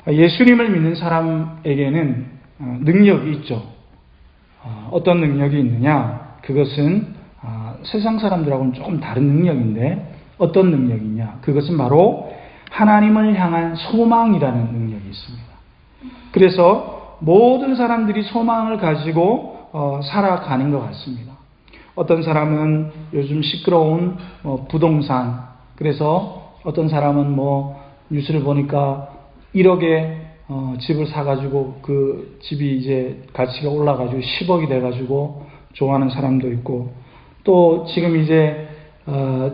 예수님을 믿는 사람에게는 능력이 있죠. 어떤 능력이 있느냐? 그것은 세상 사람들하고는 조금 다른 능력인데 어떤 능력이냐? 그것은 바로 하나님을 향한 소망이라는 능력이 있습니다. 그래서 모든 사람들이 소망을 가지고 살아가는 것 같습니다. 어떤 사람은 요즘 시끄러운 부동산, 그래서 어떤 사람은 뉴스를 보니까 1억에 집을 사가지고 그 집이 이제 가치가 올라가지고 10억이 돼가지고 좋아하는 사람도 있고, 또 지금 이제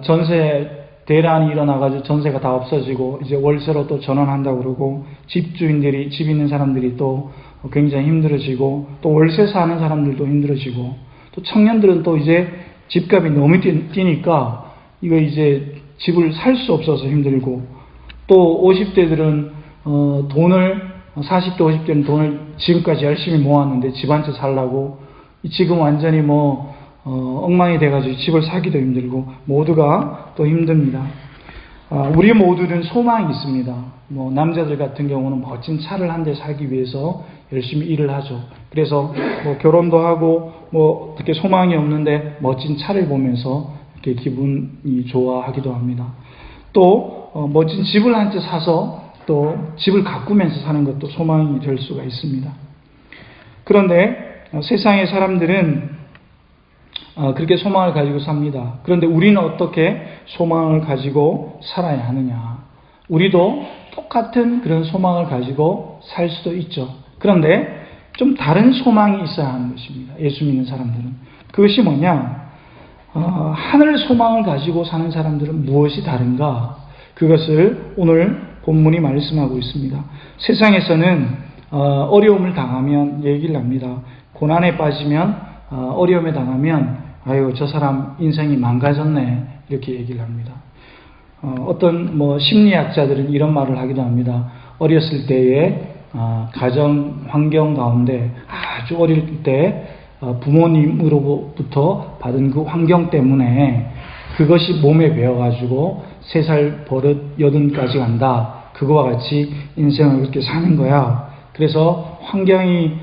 전세 대란이 일어나가지고 전세가 다 없어지고 이제 월세로 또 전환한다고 그러고, 집주인들이, 집 있는 사람들이 또 굉장히 힘들어지고, 또 월세 사는 사람들도 힘들어지고, 또 청년들은 또 이제 집값이 너무 뛰니까 이거 이제 집을 살 수 없어서 힘들고, 또 50대들은 돈을 40대 50대는 돈을 지금까지 열심히 모았는데 집 한 채 살라고 지금 완전히 엉망이 돼가지고 집을 사기도 힘들고 모두가 또 힘듭니다. 우리 모두는 소망이 있습니다. 남자들 같은 경우는 멋진 차를 한 대 사기 위해서 열심히 일을 하죠. 그래서 결혼도 하고 어떻게 소망이 없는데 멋진 차를 보면서 이렇게 기분이 좋아하기도 합니다. 또 멋진 집을 한 채 사서 또 집을 가꾸면서 사는 것도 소망이 될 수가 있습니다. 그런데 세상의 사람들은 그렇게 소망을 가지고 삽니다. 그런데 우리는 어떻게 소망을 가지고 살아야 하느냐? 우리도 똑같은 그런 소망을 가지고 살 수도 있죠. 그런데 좀 다른 소망이 있어야 하는 것입니다. 예수 믿는 사람들은. 그것이 뭐냐? 하늘 소망을 가지고 사는 사람들은 무엇이 다른가? 그것을 오늘 본문이 말씀하고 있습니다. 세상에서는 어려움을 당하면 얘기를 합니다. 고난에 빠지면 어려움에 당하면 아유 저 사람 인생이 망가졌네 이렇게 얘기를 합니다. 어떤 심리학자들은 이런 말을 하기도 합니다. 어렸을 때의 가정 환경 가운데 아주 어릴 때 부모님으로부터 받은 그 환경 때문에 그것이 몸에 배어가지고 3살 버릇 80까지 간다. 그거와 같이 인생을 그렇게 사는 거야. 그래서 환경이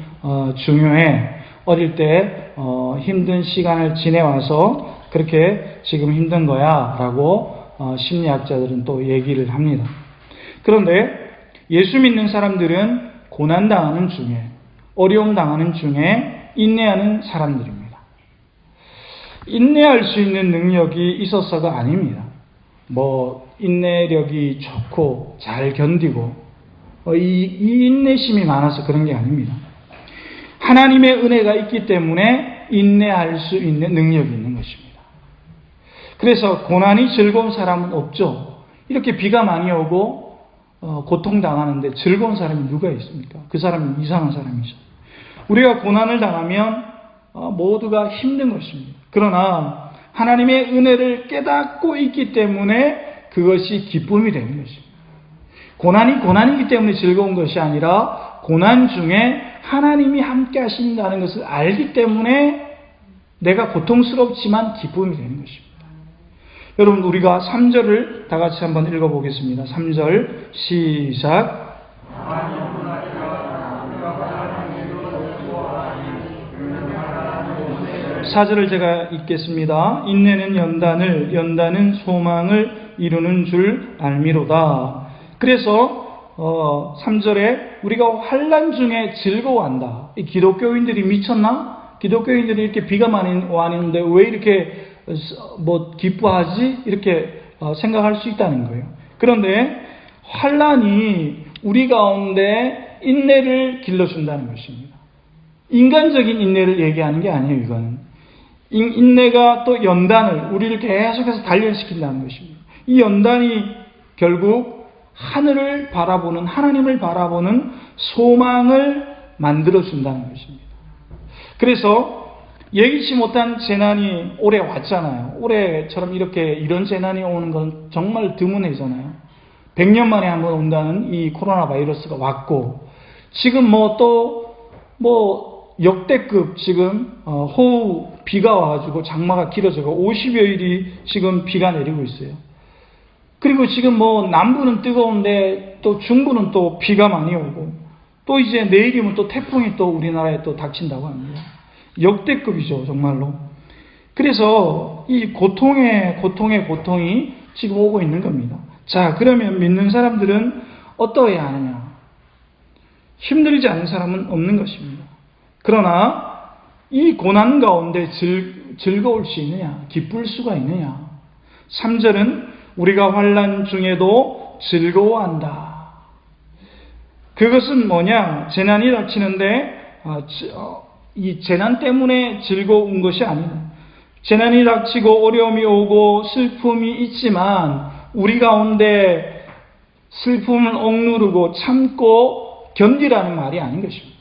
중요해. 어릴 때 힘든 시간을 지내와서 그렇게 지금 힘든 거야 라고 심리학자들은 또 얘기를 합니다. 그런데 예수 믿는 사람들은 고난당하는 중에, 어려움 당하는 중에 인내하는 사람들입니다. 인내할 수 있는 능력이 있어서가 아닙니다. 인내력이 좋고 잘 견디고 이 인내심이 많아서 그런 게 아닙니다. 하나님의 은혜가 있기 때문에 인내할 수 있는 능력이 있는 것입니다. 그래서 고난이 즐거운 사람은 없죠. 이렇게 비가 많이 오고 고통당하는데 즐거운 사람이 누가 있습니까? 그 사람은 이상한 사람이죠. 우리가 고난을 당하면 모두가 힘든 것입니다. 그러나 하나님의 은혜를 깨닫고 있기 때문에 그것이 기쁨이 되는 것입니다. 고난이 고난이기 때문에 즐거운 것이 아니라 고난 중에 하나님이 함께 하신다는 것을 알기 때문에 내가 고통스럽지만 기쁨이 되는 것입니다. 여러분 우리가 3절을 다 같이 한번 읽어보겠습니다. 3절 시작. 4절을 제가 읽겠습니다. 인내는 연단을, 연단은 소망을 이루는 줄 알미로다. 그래서 3절에 우리가 환난 중에 즐거워한다. 이 기독교인들이 미쳤나? 기독교인들이 이렇게 비가 많이 와는데 왜 이렇게 기뻐하지? 이렇게 생각할 수 있다는 거예요. 그런데 환난이 우리 가운데 인내를 길러준다는 것입니다. 인간적인 인내를 얘기하는 게 아니에요. 이거는 인내가 또 연단을 우리를 계속해서 단련시킨다는 것입니다. 이 연단이 결국 하늘을 바라보는, 하나님을 바라보는 소망을 만들어준다는 것입니다. 그래서 예기치 못한 재난이 올해 왔잖아요. 올해처럼 이런 재난이 오는 건 정말 드문해잖아요. 100년 만에 한 번 온다는 이 코로나 바이러스가 왔고, 지금 역대급 지금 호우 비가 와가지고 장마가 길어져서 50여일이 지금 비가 내리고 있어요. 그리고 지금 뭐 남부는 뜨거운데 또 중부는 또 비가 많이 오고 또 이제 내일이면 또 태풍이 또 우리나라에 또 닥친다고 합니다. 역대급이죠, 정말로. 그래서 이 고통이 지금 오고 있는 겁니다. 자, 그러면 믿는 사람들은 어떠해야 하느냐? 힘들지 않은 사람은 없는 것입니다. 그러나 이 고난 가운데 즐거울 수 있느냐? 기쁠 수가 있느냐? 3절은 우리가 환난 중에도 즐거워한다. 그것은 뭐냐? 재난이 닥치는데 이 재난 때문에 즐거운 것이 아니다. 재난이 닥치고 어려움이 오고 슬픔이 있지만 우리 가운데 슬픔을 억누르고 참고 견디라는 말이 아닌 것입니다.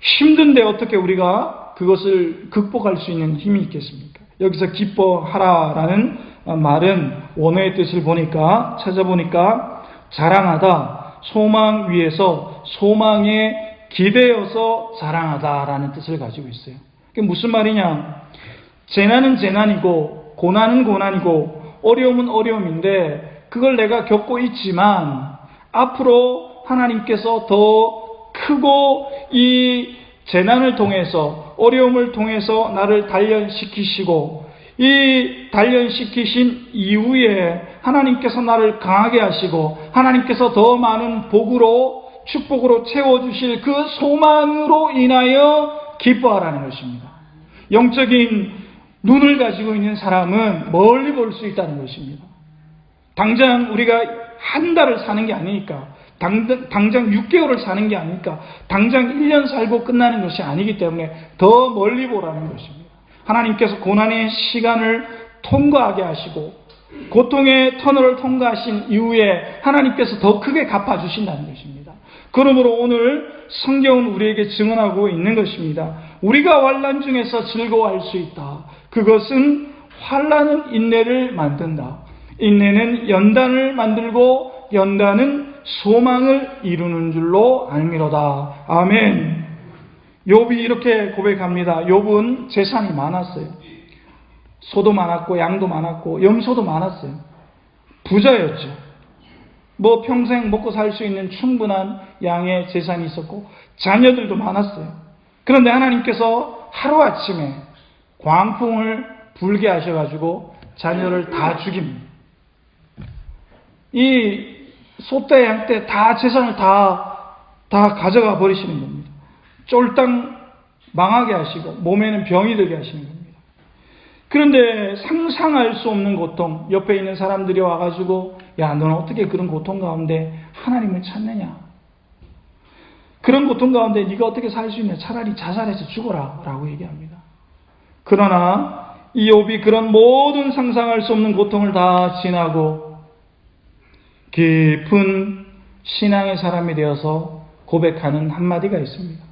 힘든데 어떻게 우리가 그것을 극복할 수 있는 힘이 있겠습니까? 여기서 기뻐하라라는 말은 원어의 뜻을 찾아보니까 자랑하다, 소망 위에서 소망에 기대어서 자랑하다라는 뜻을 가지고 있어요. 그게 무슨 말이냐? 재난은 재난이고 고난은 고난이고 어려움은 어려움인데 그걸 내가 겪고 있지만 앞으로 하나님께서 더 크고 이 재난을 통해서 어려움을 통해서 나를 단련시키시고 이 단련시키신 이후에 하나님께서 나를 강하게 하시고 하나님께서 더 많은 복으로 축복으로 채워주실 그 소망으로 인하여 기뻐하라는 것입니다. 영적인 눈을 가지고 있는 사람은 멀리 볼 수 있다는 것입니다. 당장 우리가 한 달을 사는 게 아니니까 당장 6개월을 사는 게 아니니까 당장 1년 살고 끝나는 것이 아니기 때문에 더 멀리 보라는 것입니다. 하나님께서 고난의 시간을 통과하게 하시고 고통의 터널을 통과하신 이후에 하나님께서 더 크게 갚아주신다는 것입니다. 그러므로 오늘 성경은 우리에게 증언하고 있는 것입니다. 우리가 환난 중에서 즐거워할 수 있다. 그것은 환난은 인내를 만든다. 인내는 연단을 만들고 연단은 소망을 이루는 줄로 알미로다. 아멘. 욥이 이렇게 고백합니다. 욥은 재산이 많았어요. 소도 많았고 양도 많았고 염소도 많았어요. 부자였죠. 뭐 평생 먹고 살 수 있는 충분한 양의 재산이 있었고 자녀들도 많았어요. 그런데 하나님께서 하루아침에 광풍을 불게 하셔가지고 자녀를 다 죽입니다. 이 소떼 양떼 다 재산을 다 가져가 버리시는 겁니다. 쫄딱 망하게 하시고 몸에는 병이 들게 하시는 겁니다. 그런데 상상할 수 없는 고통, 옆에 있는 사람들이 와가지고 야 너는 어떻게 그런 고통 가운데 하나님을 찾느냐? 그런 고통 가운데 네가 어떻게 살 수 있냐? 차라리 자살해서 죽어라 라고 얘기합니다. 그러나 이 욥이 그런 모든 상상할 수 없는 고통을 다 지나고 깊은 신앙의 사람이 되어서 고백하는 한마디가 있습니다.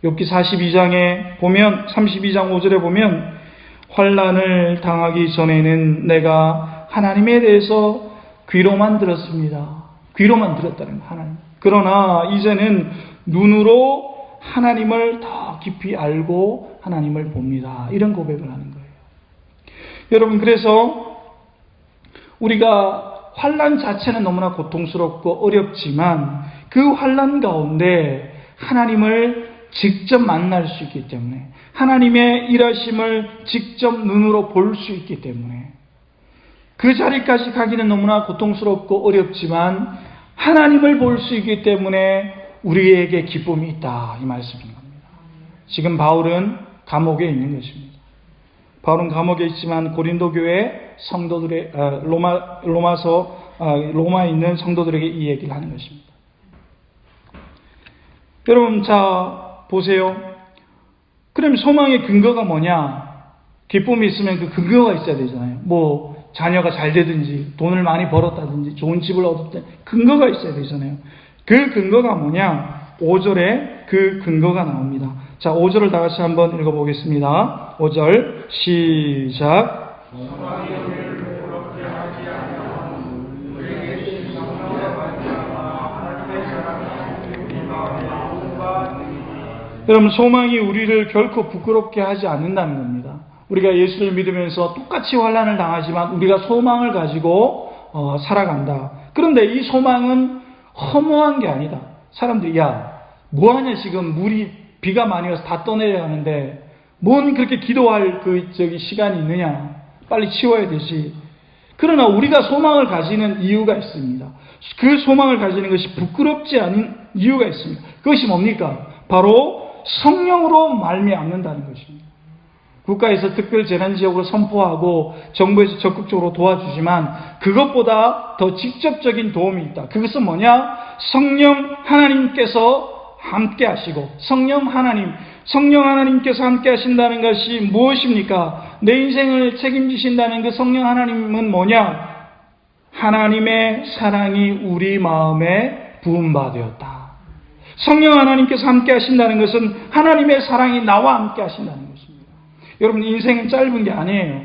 욥기 42장에 보면 32장 5절에 보면 환난을 당하기 전에는 내가 하나님에 대해서 귀로만 들었습니다. 귀로만 들었다는 거예요. 하나님. 그러나 이제는 눈으로 하나님을 더 깊이 알고 하나님을 봅니다. 이런 고백을 하는 거예요. 여러분, 그래서 우리가 환난 자체는 너무나 고통스럽고 어렵지만 그 환난 가운데 하나님을 직접 만날 수 있기 때문에 하나님의 일하심을 직접 눈으로 볼 수 있기 때문에 그 자리까지 가기는 너무나 고통스럽고 어렵지만 하나님을 볼 수 있기 때문에 우리에게 기쁨이 있다 이 말씀인 겁니다. 지금 바울은 감옥에 있는 것입니다. 바울은 감옥에 있지만 고린도 교회 성도들의 로마에 있는 성도들에게 이 얘기를 하는 것입니다. 여러분, 자 보세요. 그럼 소망의 근거가 뭐냐? 기쁨이 있으면 그 근거가 있어야 되잖아요. 뭐 자녀가 잘 되든지 돈을 많이 벌었다든지 좋은 집을 얻었다든지 근거가 있어야 되잖아요. 그 근거가 뭐냐? 5절에 그 근거가 나옵니다. 자, 5절을 다 같이 한번 읽어보겠습니다. 5절 시작. 여러분, 소망이 우리를 결코 부끄럽게 하지 않는다는 겁니다. 우리가 예수를 믿으면서 똑같이 환난을 당하지만 우리가 소망을 가지고 살아간다. 그런데 이 소망은 허무한 게 아니다. 사람들이 뭐하냐 지금 비가 많이 와서 다 떠내려가는데 뭔 그렇게 기도할 시간이 있느냐. 빨리 치워야 되지. 그러나 우리가 소망을 가지는 이유가 있습니다. 그 소망을 가지는 것이 부끄럽지 않은 이유가 있습니다. 그것이 뭡니까? 바로 성령으로 말미암는다는 것입니다. 국가에서 특별 재난지역으로 선포하고 정부에서 적극적으로 도와주지만 그것보다 더 직접적인 도움이 있다. 그것은 뭐냐? 성령 하나님께서 함께 하시고 성령 하나님께서 함께 하신다는 것이 무엇입니까? 내 인생을 책임지신다는 그 성령 하나님은 뭐냐? 하나님의 사랑이 우리 마음에 부음바 되었다. 성령 하나님께서 함께 하신다는 것은 하나님의 사랑이 나와 함께 하신다는 것입니다. 여러분, 인생은 짧은 게 아니에요.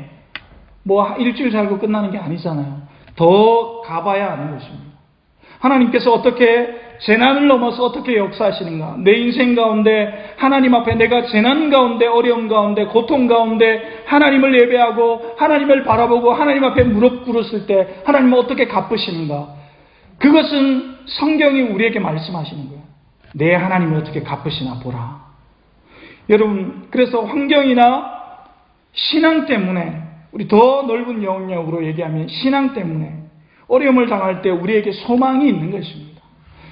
일주일 살고 끝나는 게 아니잖아요. 더 가봐야 하는 것입니다. 하나님께서 어떻게 재난을 넘어서 어떻게 역사하시는가? 내 인생 가운데 하나님 앞에 내가 재난 가운데, 어려움 가운데, 고통 가운데 하나님을 예배하고 하나님을 바라보고 하나님 앞에 무릎 꿇었을 때 하나님은 어떻게 갚으시는가? 그것은 성경이 우리에게 말씀하시는 거예요. 내 하나님을 어떻게 갚으시나 보라. 여러분, 그래서 환경이나 신앙 때문에, 우리 더 넓은 영역으로 얘기하면 신앙 때문에 어려움을 당할 때 우리에게 소망이 있는 것입니다.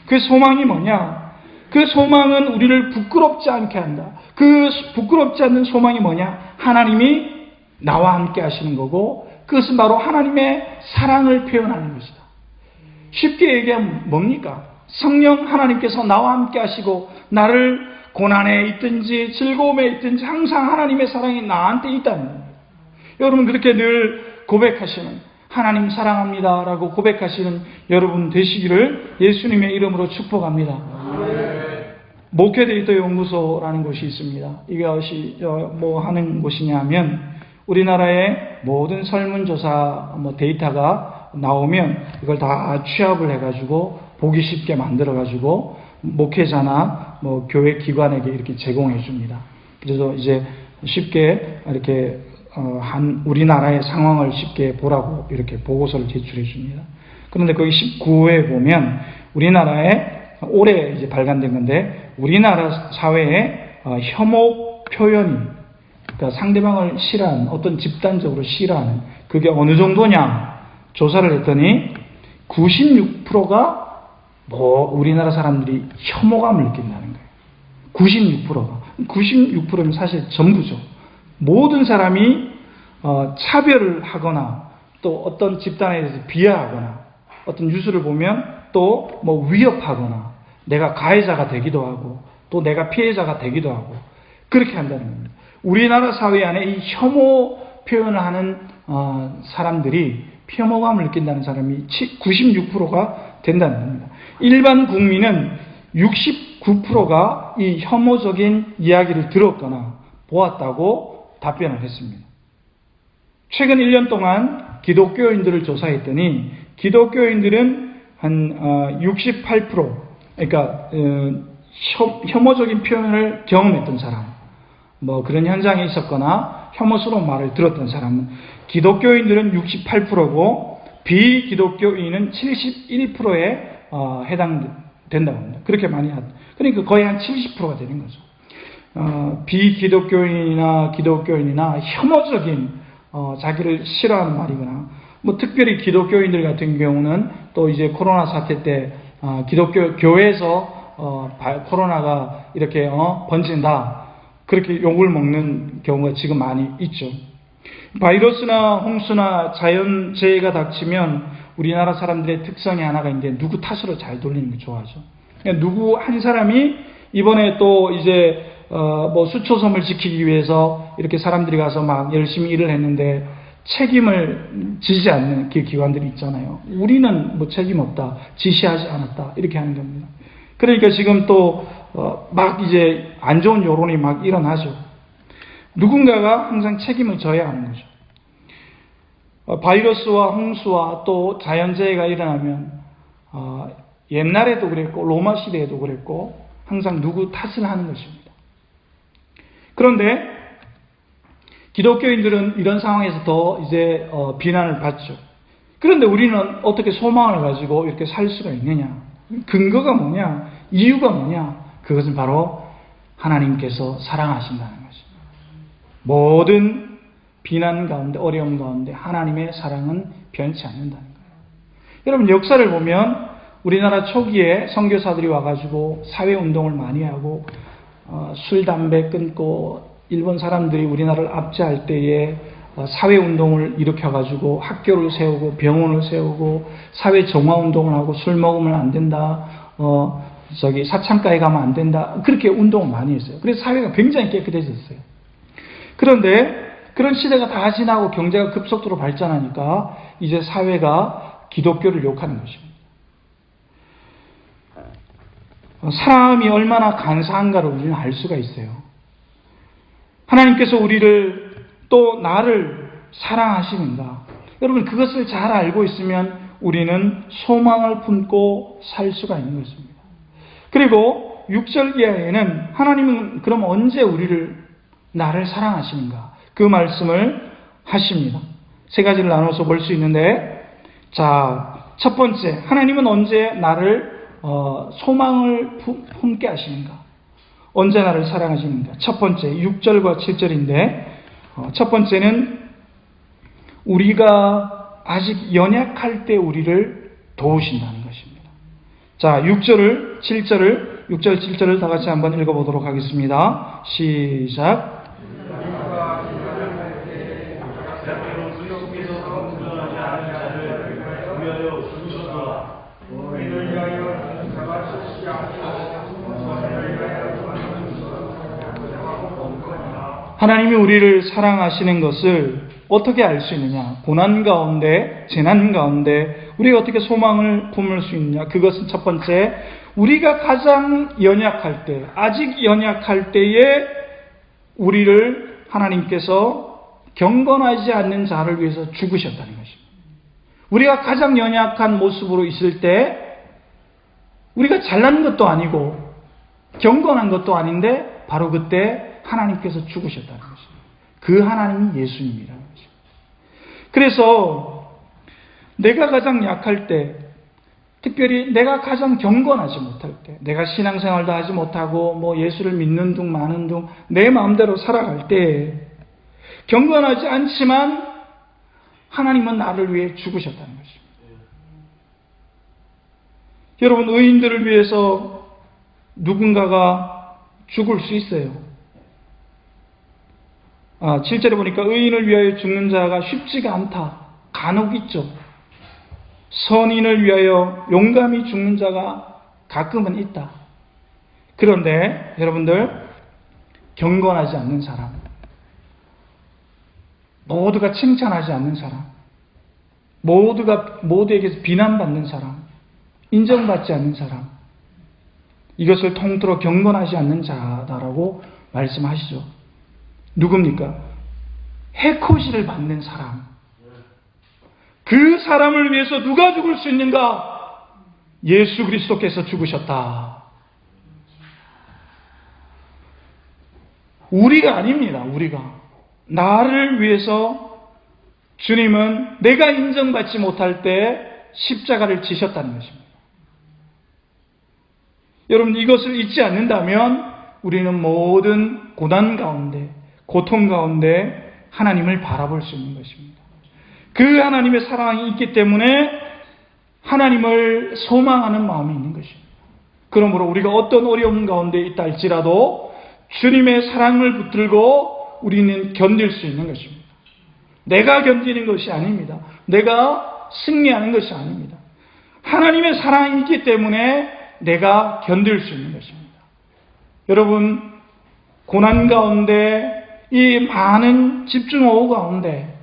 그 소망이 뭐냐? 그 소망은 우리를 부끄럽지 않게 한다. 그 부끄럽지 않는 소망이 뭐냐? 하나님이 나와 함께 하시는 거고, 그것은 바로 하나님의 사랑을 표현하는 것이다. 쉽게 얘기하면 뭡니까? 성령 하나님께서 나와 함께 하시고 나를 고난에 있든지 즐거움에 있든지 항상 하나님의 사랑이 나한테 있다는 겁니다. 여러분, 그렇게 늘 고백하시는, 하나님 사랑합니다 라고 고백하시는 여러분 되시기를 예수님의 이름으로 축복합니다. 목회데이터 연구소라는 곳이 있습니다. 이것이 하는 곳이냐면, 우리나라의 모든 설문조사 데이터가 나오면 이걸 다 취합을 해가지고 보기 쉽게 만들어가지고 목회자나 교회 기관에게 이렇게 제공해 줍니다. 그래서 이제 쉽게 이렇게 우리나라의 상황을 쉽게 보라고 이렇게 보고서를 제출해 줍니다. 그런데 거기 19호에 보면 우리나라에 올해 이제 발간된 건데, 우리나라 사회의 혐오 표현이, 그러니까 상대방을 싫어하는, 어떤 집단적으로 싫어하는, 그게 어느 정도냐 조사를 했더니 96%가 우리나라 사람들이 혐오감을 느낀다는 거예요. 96%가. 96%면 사실 전부죠. 모든 사람이 차별을 하거나 또 어떤 집단에 대해서 비하하거나 어떤 뉴스를 보면 또 위협하거나 내가 가해자가 되기도 하고 또 내가 피해자가 되기도 하고 그렇게 한다는 겁니다. 우리나라 사회 안에 이 혐오 표현을 하는 사람들이, 혐오감을 느낀다는 사람이 96%가 된다는 겁니다. 일반 국민은 69%가 이 혐오적인 이야기를 들었거나 보았다고 답변을 했습니다. 최근 1년 동안 기독교인들을 조사했더니 기독교인들은 한 68%, 그러니까 혐오적인 표현을 경험했던 사람, 그런 현장에 있었거나 혐오스러운 말을 들었던 사람은 기독교인들은 68%고 비기독교인은 71%에 해당된다고 합니다. 그렇게 많이 그러니까 거의 한 70%가 되는 거죠. 비기독교인이나 기독교인이나 혐오적인 자기를 싫어하는 말이거나 특별히 기독교인들 같은 경우는 또 이제 코로나 사태 때 기독교 교회에서 코로나가 이렇게 번진다, 그렇게 욕을 먹는 경우가 지금 많이 있죠. 바이러스나 홍수나 자연재해가 닥치면 우리나라 사람들의 특성이 하나가 있는데 누구 탓으로 잘 돌리는 거 좋아하죠. 그러니까 누구 한 사람이 이번에 또 이제 수초섬을 지키기 위해서 이렇게 사람들이 가서 막 열심히 일을 했는데 책임을 지지 않는 기관들이 있잖아요. 우리는 책임 없다, 지시하지 않았다, 이렇게 하는 겁니다. 그러니까 지금 또 막 이제 안 좋은 여론이 막 일어나죠. 누군가가 항상 책임을 져야 하는 거죠. 바이러스와 홍수와 또 자연재해가 일어나면 옛날에도 그랬고 로마 시대에도 그랬고 항상 누구 탓을 하는 것입니다. 그런데 기독교인들은 이런 상황에서 더 이제 비난을 받죠. 그런데 우리는 어떻게 소망을 가지고 이렇게 살 수가 있느냐? 근거가 뭐냐? 이유가 뭐냐? 그것은 바로 하나님께서 사랑하신다는 것입니다. 모든 비난 가운데, 어려움 가운데 하나님의 사랑은 변치 않는다는 거예요. 여러분, 역사를 보면 우리나라 초기에 선교사들이 와가지고 사회운동을 많이 하고 술, 담배 끊고 일본 사람들이 우리나라를 압제할 때에 사회운동을 일으켜가지고 학교를 세우고 병원을 세우고 사회 정화운동을 하고 술 먹으면 안 된다, 사창가에 가면 안 된다, 그렇게 운동을 많이 했어요. 그래서 사회가 굉장히 깨끗해졌어요. 그런데 그런 시대가 다 지나고 경제가 급속도로 발전하니까 이제 사회가 기독교를 욕하는 것입니다. 사람이 얼마나 간사한가를 우리는 알 수가 있어요. 하나님께서 우리를 또 나를 사랑하시는가? 여러분, 그것을 잘 알고 있으면 우리는 소망을 품고 살 수가 있는 것입니다. 그리고 6절 이하에는 하나님은 그럼 언제 나를 사랑하시는가? 그 말씀을 하십니다. 세 가지를 나눠서 볼 수 있는데, 자, 첫 번째, 하나님은 언제 나를 소망을 품게 하시는가? 언제 나를 사랑하시는가? 첫 번째, 6절과 7절인데, 첫 번째는 우리가 아직 연약할 때 우리를 도우신다는 것입니다. 자, 6절, 7절을 다 같이 한번 읽어보도록 하겠습니다. 시작. 하나님이 우리를 사랑하시는 것을 어떻게 알 수 있느냐? 고난 가운데, 재난 가운데 우리가 어떻게 소망을 품을 수 있느냐? 그것은 첫 번째, 우리가 가장 연약할 때, 아직 연약할 때에 우리를 하나님께서 경건하지 않는 자를 위해서 죽으셨다는 것입니다. 우리가 가장 연약한 모습으로 있을 때, 우리가 잘난 것도 아니고 경건한 것도 아닌데 바로 그때 하나님께서 죽으셨다는 것입니다. 그 하나님이 예수님이라는 것입니다. 그래서 내가 가장 약할 때, 특별히 내가 가장 경건하지 못할 때, 내가 신앙생활도 하지 못하고 뭐 예수를 믿는 둥 마는 둥 내 마음대로 살아갈 때, 경건하지 않지만 하나님은 나를 위해 죽으셨다는 것입니다. 여러분, 의인들을 위해서 누군가가 죽을 수 있어요. 7절에 보니까 의인을 위하여 죽는 자가 쉽지가 않다. 간혹 있죠. 선인을 위하여 용감히 죽는 자가 가끔은 있다. 그런데 여러분들, 경건하지 않는 사람, 모두가 칭찬하지 않는 사람, 모두에게서 비난받는 사람, 인정받지 않는 사람, 이것을 통틀어 경건하지 않는 자다라고 말씀하시죠. 누굽니까? 해코지를 받는 사람. 그 사람을 위해서 누가 죽을 수 있는가? 예수 그리스도께서 죽으셨다. 우리가 아닙니다. 우리가. 나를 위해서 주님은 내가 인정받지 못할 때 십자가를 지셨다는 것입니다. 여러분, 이것을 잊지 않는다면 우리는 모든 고난 가운데, 고통 가운데 하나님을 바라볼 수 있는 것입니다. 그 하나님의 사랑이 있기 때문에 하나님을 소망하는 마음이 있는 것입니다. 그러므로 우리가 어떤 어려움 가운데 있다 할지라도 주님의 사랑을 붙들고 우리는 견딜 수 있는 것입니다. 내가 견디는 것이 아닙니다. 내가 승리하는 것이 아닙니다. 하나님의 사랑이 있기 때문에 내가 견딜 수 있는 것입니다. 여러분, 고난 가운데, 이 많은 집중호우 가운데,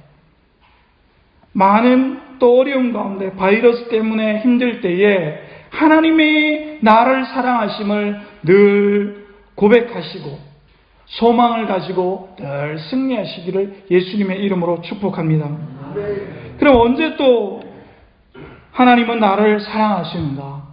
많은 또 어려움 가운데, 바이러스 때문에 힘들 때에 하나님이 나를 사랑하심을 늘 고백하시고 소망을 가지고 늘 승리하시기를 예수님의 이름으로 축복합니다. 그럼 언제 또 하나님은 나를 사랑하시는가?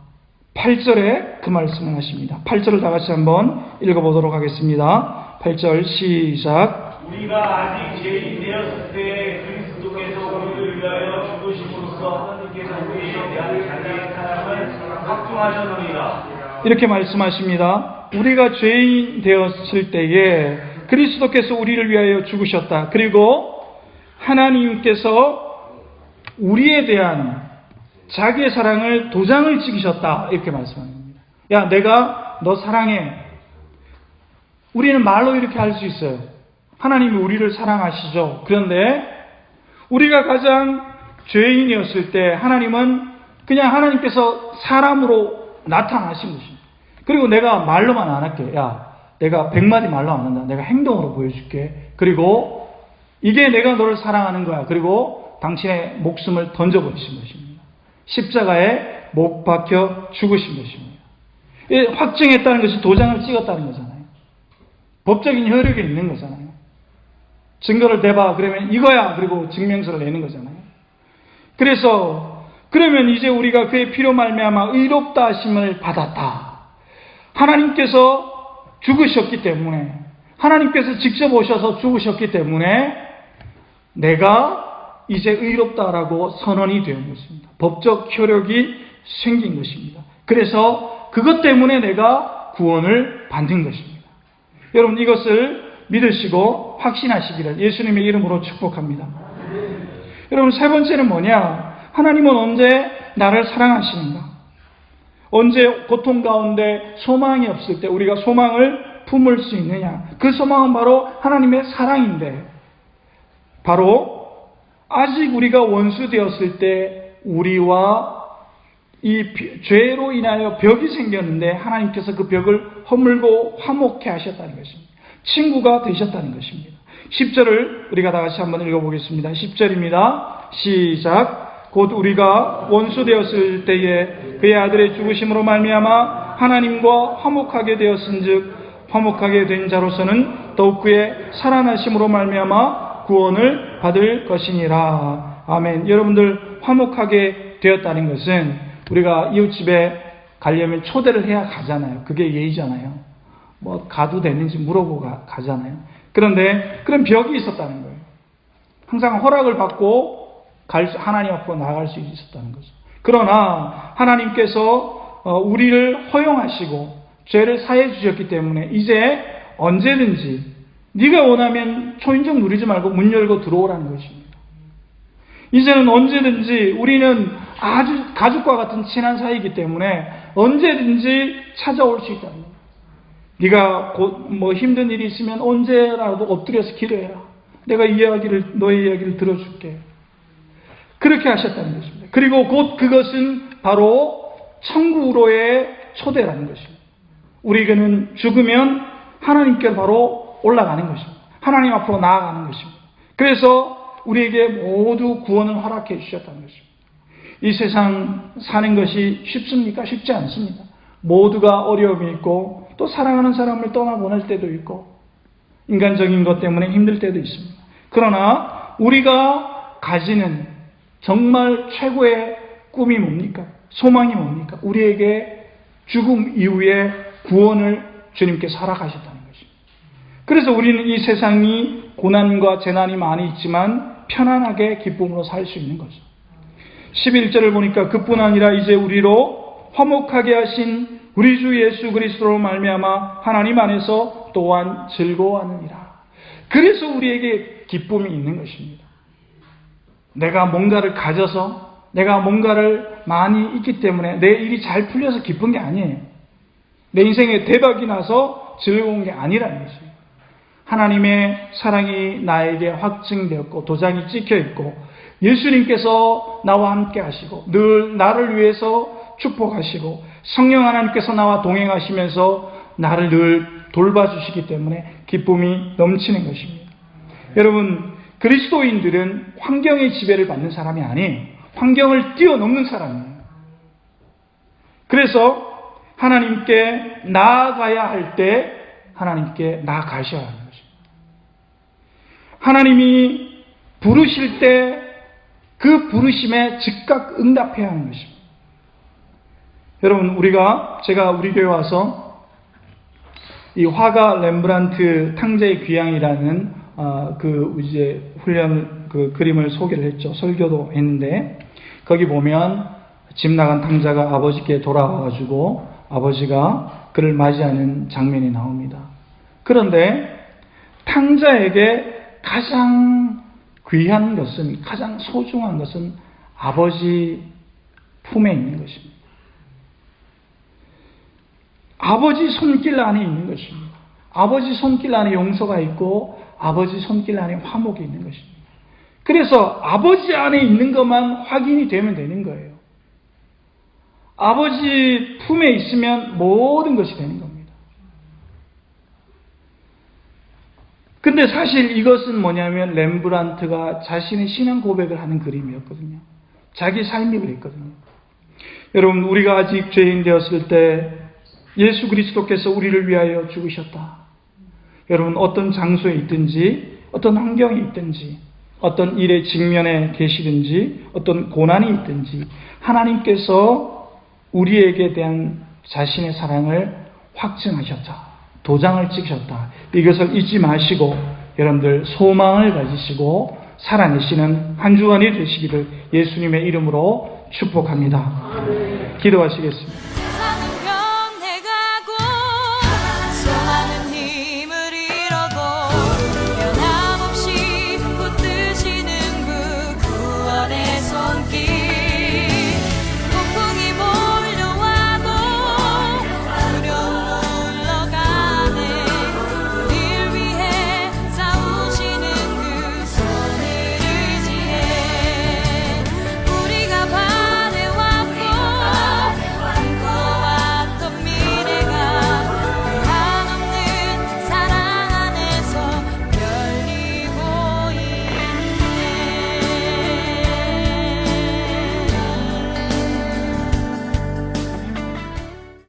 8절에 그 말씀을 하십니다. 8절을 다 같이 한번 읽어보도록 하겠습니다. 8절 시작. 우리가 아직 죄인 되었을 때 그리스도께서 우리를 위하여 죽으심으로써 하나님께서 우리에 대한 자기의 사랑을 확증하셨느니라. 이렇게 말씀하십니다. 우리가 죄인 되었을 때에 그리스도께서 우리를 위하여 죽으셨다. 그리고 하나님께서 우리에 대한 자기의 사랑을 도장을 찍으셨다. 이렇게 말씀합니다. 야, 내가 너 사랑해. 우리는 말로 이렇게 할 수 있어요. 하나님이 우리를 사랑하시죠. 그런데 우리가 가장 죄인이었을 때 하나님은 그냥 하나님께서 사람으로 나타나신 것입니다. 그리고 내가 말로만 안 할게. 야, 내가 100마디 말로 안 한다. 내가 행동으로 보여줄게. 그리고 이게 내가 너를 사랑하는 거야. 그리고 당신의 목숨을 던져버리신 것입니다. 십자가에 못 박혀 죽으신 것입니다. 확증했다는 것이 도장을 찍었다는 거잖아요. 법적인 효력이 있는 거잖아요. 증거를 대봐. 그러면 이거야. 그리고 증명서를 내는 거잖아요. 그래서 그러면 이제 우리가 그의 피로 말미암아 의롭다 하심을 받았다. 하나님께서 죽으셨기 때문에, 하나님께서 직접 오셔서 죽으셨기 때문에 내가 이제 의롭다라고 선언이 된 것입니다. 법적 효력이 생긴 것입니다. 그래서 그것 때문에 내가 구원을 받는 것입니다. 여러분, 이것을 믿으시고 확신하시기를 예수님의 이름으로 축복합니다. 여러분, 세 번째는 뭐냐? 하나님은 언제 나를 사랑하시는가? 언제 고통 가운데 소망이 없을 때 우리가 소망을 품을 수 있느냐? 그 소망은 바로 하나님의 사랑인데, 바로 아직 우리가 원수 되었을 때 우리와 이 죄로 인하여 벽이 생겼는데 하나님께서 그 벽을 허물고 화목케 하셨다는 것입니다. 친구가 되셨다는 것입니다. 10절을 우리가 다 같이 한번 읽어보겠습니다. 10절입니다. 시작. 곧 우리가 원수 되었을 때에 그의 아들의 죽으심으로 말미암아 하나님과 화목하게 되었은즉 화목하게 된 자로서는 더욱 그의 살아나심으로 말미암아 구원을 받을 것이니라. 아멘. 여러분들, 화목하게 되었다는 것은 우리가 이웃집에 가려면 초대를 해야 가잖아요. 그게 예의잖아요. 뭐 가도 되는지 물어보고 가잖아요. 그런데 그런 벽이 있었다는 거예요. 항상 허락을 받고 하나님 앞으로 나아갈 수 있었다는 거죠. 그러나 하나님께서 우리를 허용하시고 죄를 사해 주셨기 때문에 이제 언제든지 네가 원하면 초인종 누리지 말고 문 열고 들어오라는 것입니다. 이제는 언제든지 우리는 아주 가족과 같은 친한 사이이기 때문에 언제든지 찾아올 수 있다는 거예요. 네가 뭐 힘든 일이 있으면 언제라도 엎드려서 기도해라. 내가 너의 이야기를 들어줄게. 그렇게 하셨다는 것입니다. 그리고 곧 그것은 바로 천국으로의 초대라는 것입니다. 우리에게는 죽으면 하나님께로 바로 올라가는 것입니다. 하나님 앞으로 나아가는 것입니다. 그래서 우리에게 모두 구원을 허락해 주셨다는 것입니다. 이 세상 사는 것이 쉽습니까? 쉽지 않습니다. 모두가 어려움이 있고 또 사랑하는 사람을 떠나보낼 때도 있고 인간적인 것 때문에 힘들 때도 있습니다. 그러나 우리가 가지는 정말 최고의 꿈이 뭡니까? 소망이 뭡니까? 우리에게 죽음 이후에 구원을 주님께서 허락하셨다는 것입니다. 그래서 우리는 이 세상이 고난과 재난이 많이 있지만 편안하게 기쁨으로 살 수 있는 거죠. 11절을 보니까 그뿐 아니라 이제 우리로 화목하게 하신 우리 주 예수 그리스도로 말미암아 하나님 안에서 또한 즐거워하느니라. 그래서 우리에게 기쁨이 있는 것입니다. 내가 뭔가를 가져서 내가 뭔가를 많이 있기 때문에 내 일이 잘 풀려서 기쁜 게 아니에요. 내 인생에 대박이 나서 즐거운 게 아니라는 것이에요. 하나님의 사랑이 나에게 확증되었고 도장이 찍혀 있고 예수님께서 나와 함께 하시고 늘 나를 위해서 축복하시고 성령 하나님께서 나와 동행하시면서 나를 늘 돌봐주시기 때문에 기쁨이 넘치는 것입니다. 여러분, 그리스도인들은 환경의 지배를 받는 사람이 아니에요. 환경을 뛰어넘는 사람이에요. 그래서 하나님께 나아가야 할 때 하나님께 나아가셔야 하는 것입니다. 하나님이 부르실 때 그 부르심에 즉각 응답해야 하는 것입니다. 여러분, 제가 우리 교회 와서 이 화가 렘브란트 탕자의 귀향이라는 그 이제 훈련 그 그림을 소개를 했죠. 설교도 했는데 거기 보면 집 나간 탕자가 아버지께 돌아와가지고 아버지가 그를 맞이하는 장면이 나옵니다. 그런데 탕자에게 가장 귀한 것은, 가장 소중한 것은 아버지 품에 있는 것입니다. 아버지 손길 안에 있는 것입니다. 아버지 손길 안에 용서가 있고 아버지 손길 안에 화목이 있는 것입니다. 그래서 아버지 안에 있는 것만 확인이 되면 되는 거예요. 아버지 품에 있으면 모든 것이 되는 겁니다. 근데 사실 이것은 뭐냐면 렘브란트가 자신의 신앙 고백을 하는 그림이었거든요. 자기 삶이 그랬거든요. 여러분, 우리가 아직 죄인 되었을 때 예수 그리스도께서 우리를 위하여 죽으셨다. 여러분, 어떤 장소에 있든지, 어떤 환경에 있든지, 어떤 일의 직면에 계시든지, 어떤 고난이 있든지, 하나님께서 우리에게 대한 자신의 사랑을 확증하셨다. 도장을 찍으셨다. 이것을 잊지 마시고, 여러분들 소망을 가지시고, 살아내시는 한 주간이 되시기를 예수님의 이름으로 축복합니다. 기도하시겠습니다.